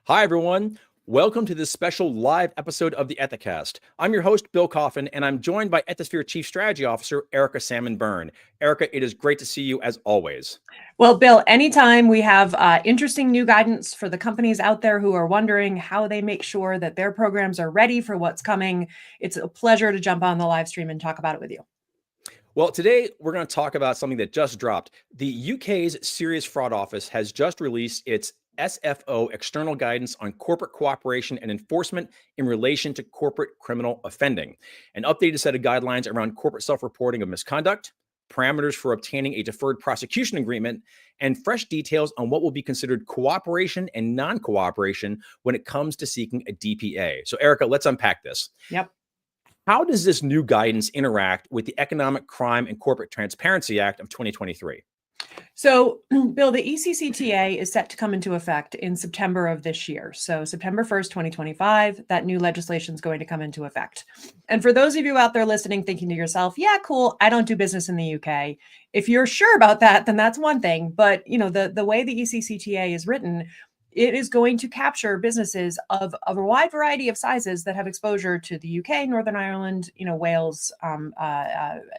Hi, everyone. Welcome to this special live episode of the Ethicast. I'm your host, Bill Coffin, and I'm joined by Ethisphere Chief Strategy Officer, Erica Salmon-Byrne. Erica, it is great to see you as always. Well, Bill, anytime we have interesting new guidance for the companies out there who are wondering how they make sure that their programs are ready for what's coming, it's a pleasure to jump on the live stream and talk about it with you. Well, today we're going to talk about something that just dropped. The UK's Serious Fraud Office has just released its SFO External Guidance on Corporate Cooperation and Enforcement in relation to corporate criminal offending, an updated set of guidelines around corporate self-reporting of misconduct, parameters for obtaining a deferred prosecution agreement, and fresh details on what will be considered cooperation and non-cooperation when it comes to seeking a DPA. So, Erica, let's unpack this. Yep. How does this new guidance interact with the Economic Crime and Corporate Transparency Act of 2023? So, Bill, the ECCTA is set to come into effect in September of this year. So September 1st, 2025, that new legislation is going to come into effect. And for those of you out there listening, thinking to yourself, yeah, cool, I don't do business in the UK. If you're sure about that, then that's one thing. But, you know, the way the ECCTA is written, it is going to capture businesses of a wide variety of sizes that have exposure to the UK, Northern Ireland, Wales,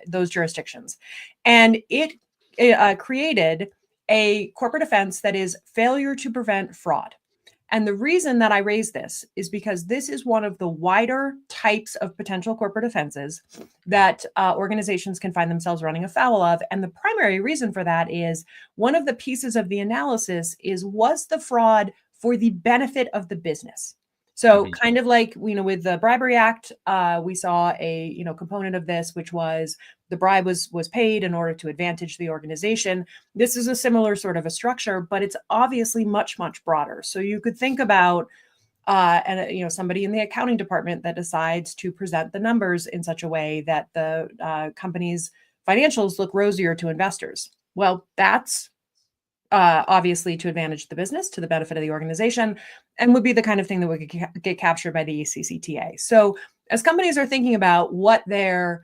those jurisdictions. And it created a corporate offense that is failure to prevent fraud. And the reason that I raise this is because this is one of the wider types of potential corporate offenses that organizations can find themselves running afoul of. And the primary reason for that is one of the pieces of the analysis is, was the fraud for the benefit of the business? So kind of like, with the Bribery Act, we saw a, component of this, which was the bribe was paid in order to advantage the organization. This is a similar sort of a structure, but it's obviously much, much broader. So you could think about somebody in the accounting department that decides to present the numbers in such a way that the company's financials look rosier to investors. Well, that's obviously to advantage the business, to the benefit of the organization, and would be the kind of thing that would get captured by the ECCTA. So as companies are thinking about what their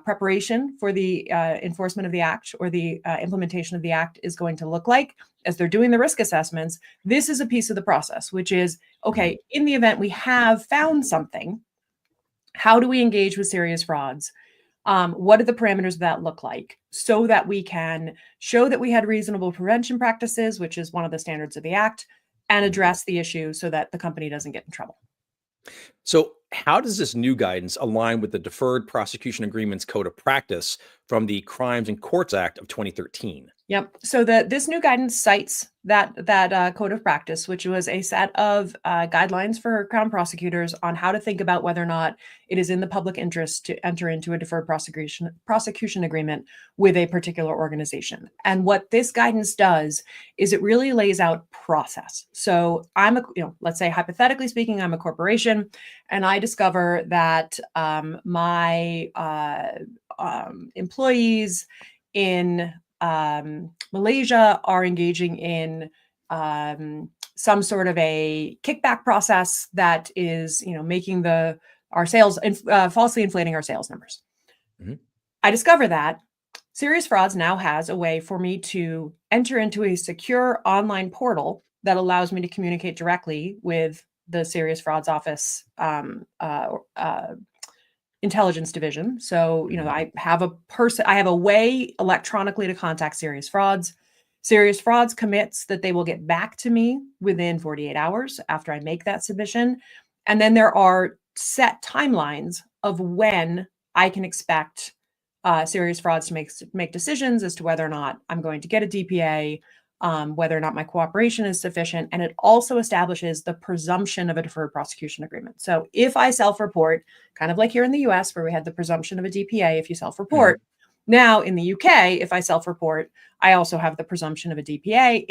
preparation for the enforcement of the act or the implementation of the act is going to look like, as they're doing the risk assessments, this is a piece of the process, which is, okay, in the event we have found something, how do we engage with serious frauds? What do the parameters of that look like, so that we can show that we had reasonable prevention practices, which is one of the standards of the act, and address the issue so that the company doesn't get in trouble. So how does this new guidance align with the Deferred Prosecution Agreements Code of Practice from the Crimes and Courts Act of 2013? Yep. So this new guidance cites that code of practice, which was a set of guidelines for Crown prosecutors on how to think about whether or not it is in the public interest to enter into a deferred prosecution agreement with a particular organization. And what this guidance does is it really lays out process. So let's say hypothetically speaking, I'm a corporation, and I discover that my employees in Malaysia are engaging in some sort of a kickback process that is, making our sales falsely inflating our sales numbers. I discover that Serious Frauds now has a way for me to enter into a secure online portal that allows me to communicate directly with the Serious Frauds Office intelligence division. So, I have a way electronically to contact Serious Frauds. Serious Frauds commits that they will get back to me within 48 hours after I make that submission. And then there are set timelines of when I can expect Serious Frauds to make decisions as to whether or not I'm going to get a DPA, whether or not my cooperation is sufficient. And it also establishes the presumption of a deferred prosecution agreement. So if I self-report, kind of like here in the US where we had the presumption of a DPA if you self-report, now in the UK, if I self-report, I also have the presumption of a DPA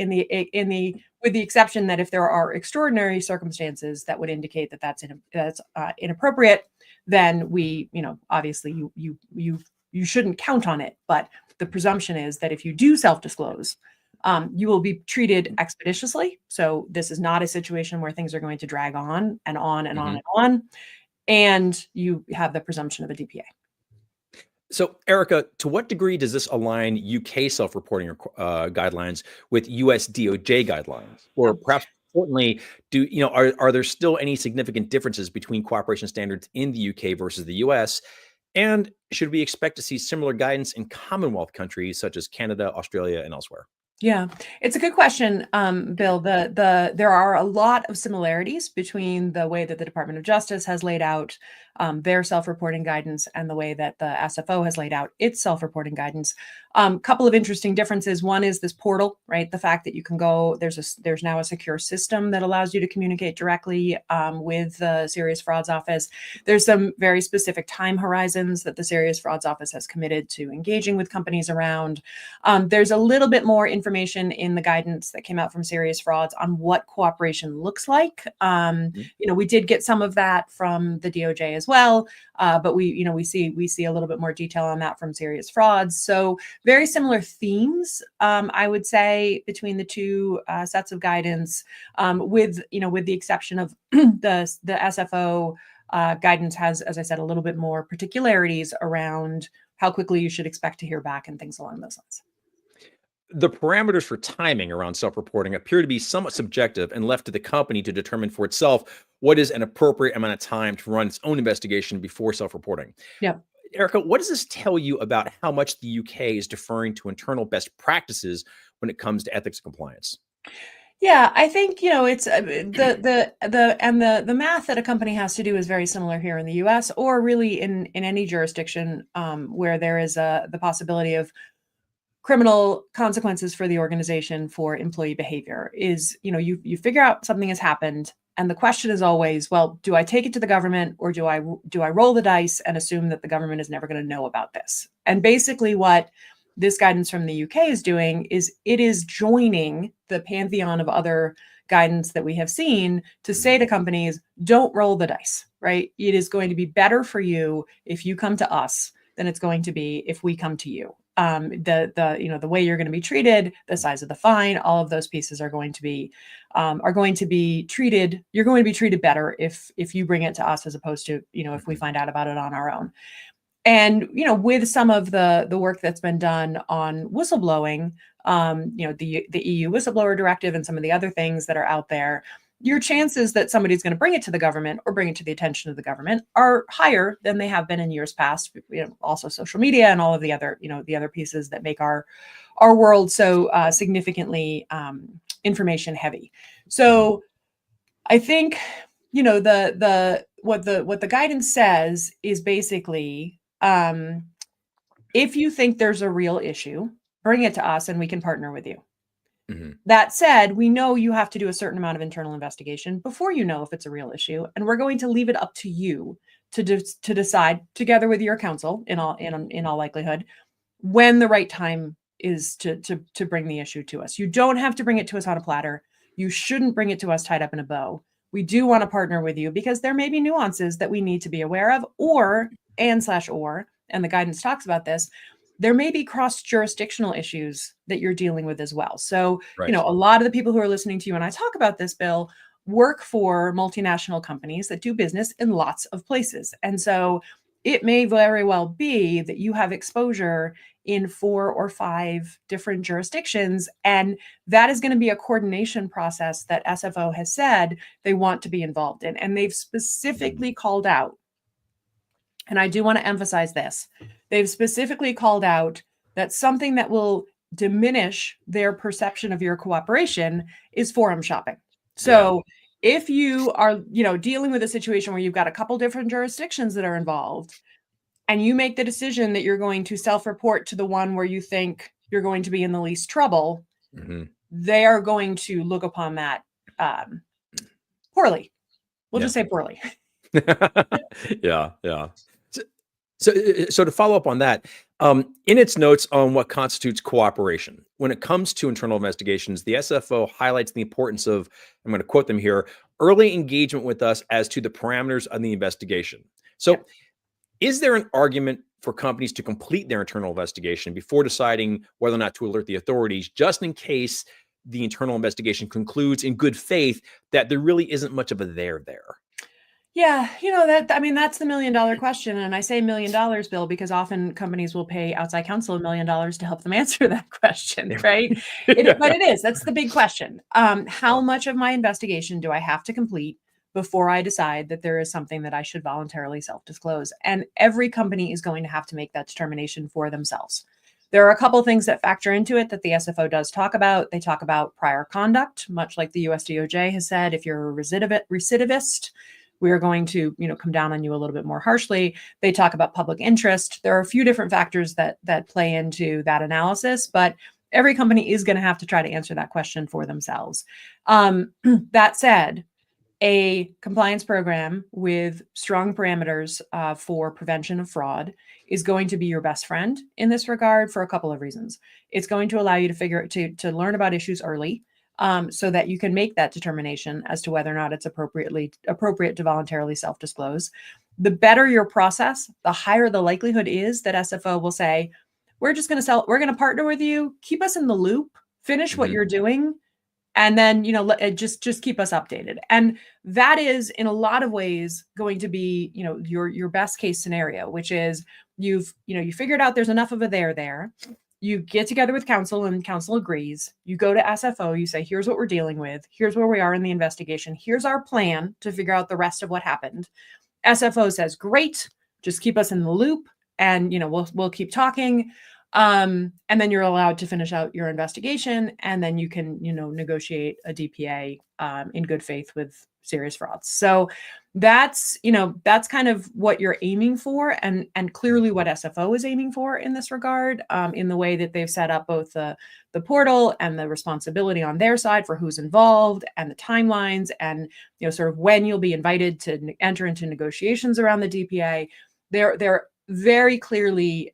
with the exception that if there are extraordinary circumstances that would indicate that that's inappropriate, then we, obviously you shouldn't count on it. But the presumption is that if you do self-disclose, you will be treated expeditiously. So this is not a situation where things are going to drag on and on and on and on. And you have the presumption of a DPA. So, Erica, to what degree does this align UK self-reporting guidelines with US DOJ guidelines? Or perhaps importantly, are there still any significant differences between cooperation standards in the UK versus the US? And should we expect to see similar guidance in Commonwealth countries such as Canada, Australia, and elsewhere? Yeah, it's a good question, Bill. There are a lot of similarities between the way that the Department of Justice has laid out their self-reporting guidance and the way that the SFO has laid out its self-reporting guidance. Couple of interesting differences. One is this portal, right? The fact that you can go, there's now a secure system that allows you to communicate directly with the Serious Frauds Office. There's some very specific time horizons that the Serious Frauds Office has committed to engaging with companies around. There's a little bit more information in the guidance that came out from Serious Frauds on what cooperation looks like. We did get some of that from the DOJ as well, but we see a little bit more detail on that from Serious Frauds. So very similar themes, I would say, between the two sets of guidance, with the exception of the SFO guidance has, as I said, a little bit more particularities around how quickly you should expect to hear back and things along those lines. The parameters for timing around self-reporting appear to be somewhat subjective and left to the company to determine for itself what is an appropriate amount of time to run its own investigation before self-reporting. Yeah. Erica, what does this tell you about how much the UK is deferring to internal best practices when it comes to ethics and compliance? Yeah, I think it's the math that a company has to do is very similar here in the U.S. or really in any jurisdiction where there is the possibility of criminal consequences for the organization for employee behavior. Is you figure out something has happened, and the question is always, well, do I take it to the government, or do I roll the dice and assume that the government is never going to know about this? And basically what this guidance from the UK is doing is it is joining the pantheon of other guidance that we have seen to say to companies, don't roll the dice, right? It is going to be better for you if you come to us than it's going to be if we come to you. The way you're going to be treated, the size of the fine, all of those pieces are going to be treated. You're going to be treated better if you bring it to us as opposed to if we find out about it on our own. And with some of the work that's been done on whistleblowing, the EU whistleblower directive and some of the other things that are out there, your chances that somebody's going to bring it to the government or bring it to the attention of the government are higher than they have been in years past. Also social media and all of the other pieces that make our world so significantly information heavy. So I think what the guidance says is basically, if you think there's a real issue, bring it to us and we can partner with you. Mm-hmm. That said, we know you have to do a certain amount of internal investigation before you know if it's a real issue, and we're going to leave it up to you to decide, together with your counsel, in all likelihood, when the right time is to bring the issue to us. You don't have to bring it to us on a platter. You shouldn't bring it to us tied up in a bow. We do want to partner with you because there may be nuances that we need to be aware of, and the guidance talks about this, there may be cross-jurisdictional issues that you're dealing with as well. So, right. A lot of the people who are listening to you and I talk about this, Bill, work for multinational companies that do business in lots of places. And so it may very well be that you have exposure in 4 or 5 different jurisdictions. And that is going to be a coordination process that SFO has said they want to be involved in. And they've specifically called out, and I do want to emphasize this, they've specifically called out that something that will diminish their perception of your cooperation is forum shopping. So if you are, dealing with a situation where you've got a couple different jurisdictions that are involved, and you make the decision that you're going to self-report to the one where you think you're going to be in the least trouble, they are going to look upon that poorly. We'll just say poorly. Yeah. So to follow up on that, in its notes on what constitutes cooperation, when it comes to internal investigations, the SFO highlights the importance of, I'm going to quote them here, early engagement with us as to the parameters of the investigation. So is there an argument for companies to complete their internal investigation before deciding whether or not to alert the authorities, just in case the internal investigation concludes in good faith that there really isn't much of a there? Yeah, that's the $1 million question. And I say $1 million, Bill, because often companies will pay outside counsel $1 million to help them answer that question, right? But it is, that's the big question. How much of my investigation do I have to complete before I decide that there is something that I should voluntarily self-disclose? And every company is going to have to make that determination for themselves. There are a couple of things that factor into it that the SFO does talk about. They talk about prior conduct, much like the US DOJ has said, if you're a recidivist, we are going to, come down on you a little bit more harshly. They talk about public interest. There are a few different factors that play into that analysis, but every company is going to have to try to answer that question for themselves. That said, a compliance program with strong parameters for prevention of fraud is going to be your best friend in this regard for a couple of reasons. It's going to allow you to learn about issues early, so that you can make that determination as to whether or not it's appropriate to voluntarily self-disclose. The better your process, the higher the likelihood is that SFO will say, we're going to partner with you, keep us in the loop, finish what you're doing, and then, just keep us updated. And that is in a lot of ways going to be, your best case scenario, which is you figured out there's enough of a there. You get together with counsel and counsel agrees. You go to SFO, you say, here's what we're dealing with. Here's where we are in the investigation. Here's our plan to figure out the rest of what happened. SFO says, great, just keep us in the loop and, we'll keep talking. And then you're allowed to finish out your investigation, and then you can, negotiate a DPA in good faith with serious frauds. So that's kind of what you're aiming for, and clearly what SFO is aiming for in this regard, in the way that they've set up both the portal and the responsibility on their side for who's involved and the timelines, and sort of when you'll be invited to enter into negotiations around the DPA. They're very clearly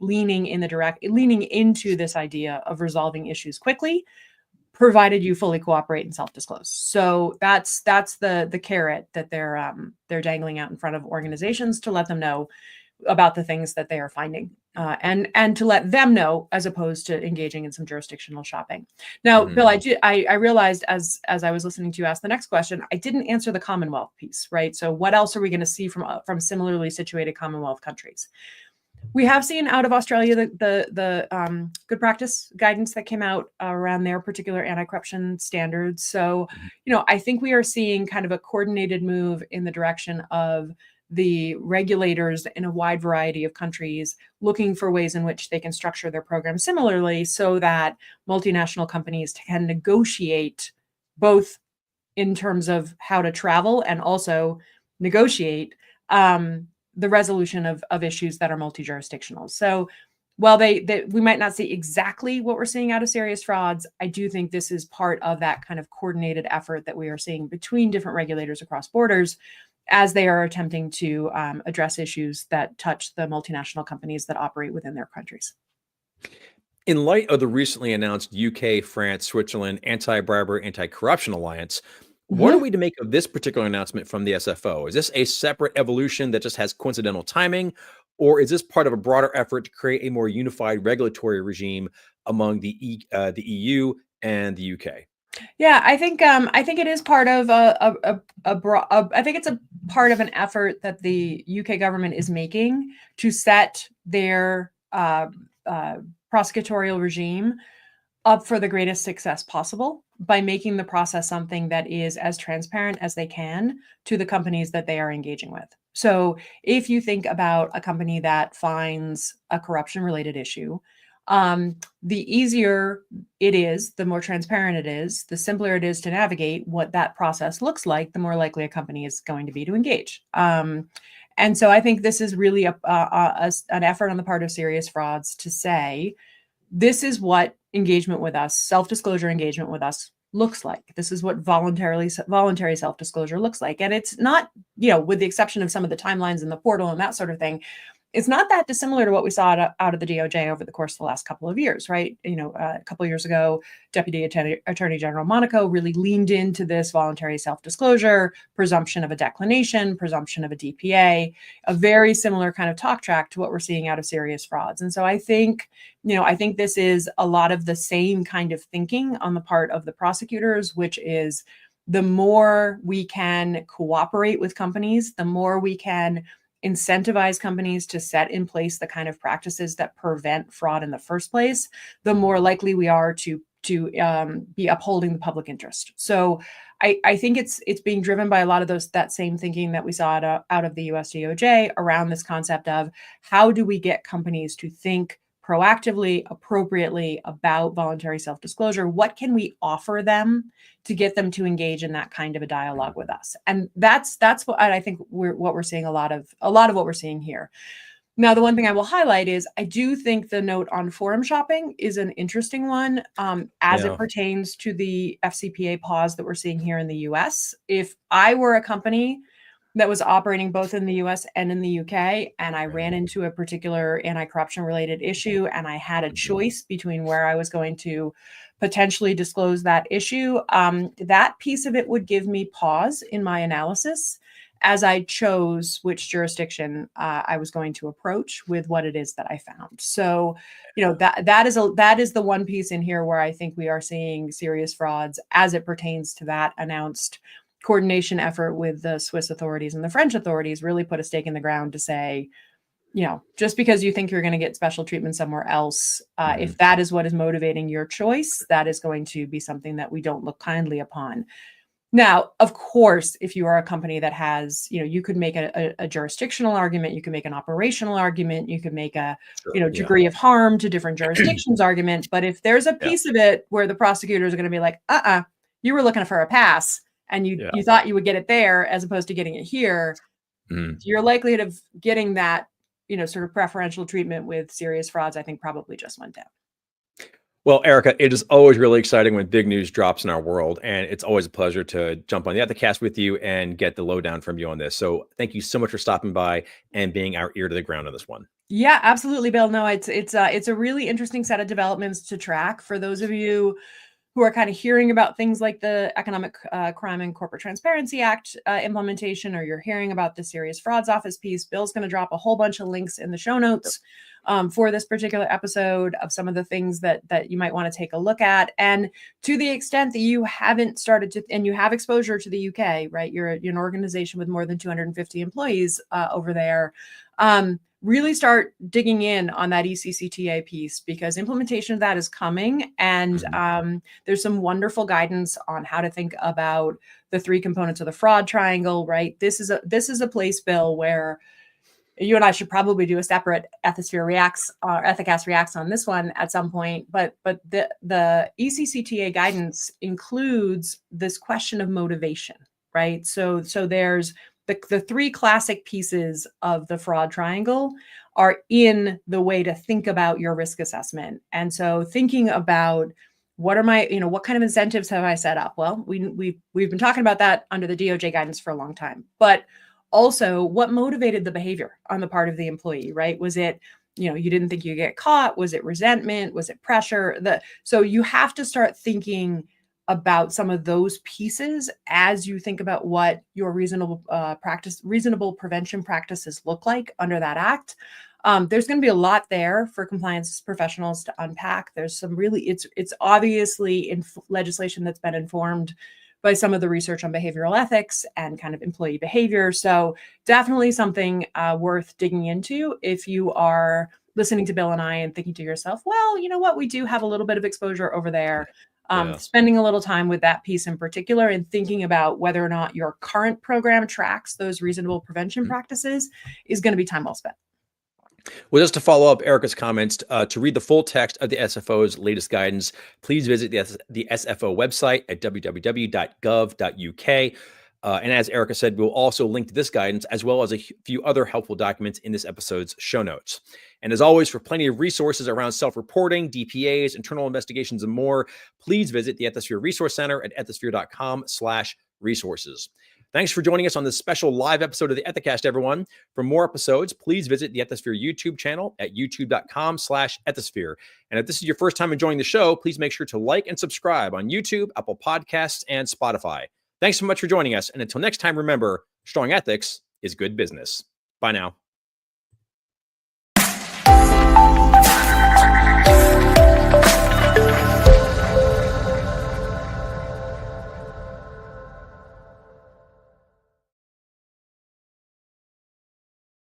leaning into this idea of resolving issues quickly, provided you fully cooperate and self-disclose. So that's the carrot that they're dangling out in front of organizations to let them know about the things that they are finding, and to let them know, as opposed to engaging in some jurisdictional shopping. Now, Bill, I realized as I was listening to you ask the next question, I didn't answer the Commonwealth piece, right? So what else are we going to see from similarly situated Commonwealth countries? We have seen out of Australia the good practice guidance that came out around their particular anti-corruption standards. So, I think we are seeing kind of a coordinated move in the direction of the regulators in a wide variety of countries looking for ways in which they can structure their program similarly, so that multinational companies can negotiate both in terms of how to travel and also negotiate the resolution of issues that are multi-jurisdictional. So while we might not see exactly what we're seeing out of serious frauds, I do think this is part of that kind of coordinated effort that we are seeing between different regulators across borders as they are attempting to address issues that touch the multinational companies that operate within their countries. In light of the recently announced UK, France, Switzerland anti-bribery, anti-corruption alliance, what are we to make of this particular announcement from the SFO? Is this a separate evolution that just has coincidental timing, or is this part of a broader effort to create a more unified regulatory regime among the EU and the UK? Yeah, I think it is part of I think it's a part of an effort that the UK government is making to set their prosecutorial regime up for the greatest success possible by making the process something that is as transparent as they can to the companies that they are engaging with. So if you think about a company that finds a corruption-related issue, the easier it is, the more transparent it is, the simpler it is to navigate what that process looks like, the more likely a company is going to be to engage. And so I think this is really an effort on the part of serious frauds to say, this is what engagement with us, self-disclosure engagement with us looks like. This is what voluntary self-disclosure looks like. And it's not, with the exception of some of the timelines in the portal and that sort of thing, it's not that dissimilar to what we saw out of the DOJ over the course of the last couple of years, right? A couple of years ago, Deputy Attorney General Monaco really leaned into this voluntary self-disclosure, presumption of a declination, presumption of a DPA, a very similar kind of talk track to what we're seeing out of serious frauds. And so I think this is a lot of the same kind of thinking on the part of the prosecutors, which is, the more we can cooperate with companies, the more we can incentivize companies to set in place the kind of practices that prevent fraud in the first place, the more likely we are to be upholding the public interest. So I think it's being driven by a lot of that same thinking that we saw out of the US DOJ around this concept of how do we get companies to think proactively, appropriately about voluntary self-disclosure? What can we offer them to get them to engage in that kind of a dialogue with us? And that's what I think we're seeing a lot of what we're seeing here. Now, the one thing I will highlight is I do think the note on forum shopping is an interesting one as it pertains to the FCPA pause that we're seeing here in the US. If I were a company that was operating both in the US and in the UK, and I ran into a particular anti-corruption related issue, and I had a choice between where I was going to potentially disclose that issue, that piece of it would give me pause in my analysis as I chose which jurisdiction I was going to approach with what it is that I found. So, that is the one piece in here where I think we are seeing serious frauds as it pertains to that announced coordination effort with the Swiss authorities and the French authorities. Really put a stake in the ground to say, just because you think you're going to get special treatment somewhere else, if that is what is motivating your choice, that is going to be something that we don't look kindly upon. Now, of course, if you are a company that has, you could make a jurisdictional argument, you can make an operational argument, you could make a, degree of harm to different jurisdictions argument. But if there's a piece of it where the prosecutors are going to be like, you were looking for a pass and you thought you would get it there as opposed to getting it here, your likelihood of getting that, sort of preferential treatment with serious frauds, I think probably just went down. Well, Erica, it is always really exciting when big news drops in our world, and it's always a pleasure to jump on the Ethicast with you and get the lowdown from you on this. So thank you so much for stopping by and being our ear to the ground on this one. Yeah, absolutely, Bill. No, it's a really interesting set of developments to track for those of you who are kind of hearing about things like the Economic Crime and Corporate Transparency Act implementation, or you're hearing about the Serious Frauds Office piece. Bill's going to drop a whole bunch of links in the show notes for this particular episode of some of the things that you might want to take a look at. And to the extent that you haven't started to, and you have exposure to the UK, right? You're an organization with more than 250 employees over there. Really start digging in on that ECCTA piece, because implementation of that is coming. And there's some wonderful guidance on how to think about the three components of the fraud triangle, right? This is a place, Bill, where you and I should probably do a separate Ethisphere Reacts or Ethicast Reacts on this one at some point. But the ECCTA guidance includes this question of motivation, right? So there's the three classic pieces of the fraud triangle are in the way to think about your risk assessment. And so thinking about what are my, what kind of incentives have I set up? Well, we've been talking about that under the DOJ guidance for a long time, but also what motivated the behavior on the part of the employee, right? Was it, you didn't think you'd get caught? Was it resentment? Was it pressure? So you have to start thinking about some of those pieces as you think about what your reasonable prevention practices look like under that act. There's going to be a lot there for compliance professionals to unpack. There's some really, it's obviously in legislation that's been informed by some of the research on behavioral ethics and kind of employee behavior. So definitely something worth digging into if you are listening to Bill and I and thinking to yourself, well, you know what, we do have a little bit of exposure over there. Spending a little time with that piece in particular and thinking about whether or not your current program tracks those reasonable prevention practices is going to be time well spent. Well, just to follow up Erica's comments, to read the full text of the SFO's latest guidance, please visit the SFO website at www.gov.uk. And as Erica said, we'll also link to this guidance as well as a few other helpful documents in this episode's show notes. And as always, for plenty of resources around self-reporting, DPAs, internal investigations, and more, please visit the Ethisphere Resource Center at ethisphere.com/resources. Thanks for joining us on this special live episode of the Ethicast, everyone. For more episodes, please visit the Ethisphere YouTube channel at youtube.com/Ethisphere. And if this is your first time enjoying the show, please make sure to like and subscribe on YouTube, Apple Podcasts, and Spotify. Thanks so much for joining us. And until next time, remember, strong ethics is good business. Bye now.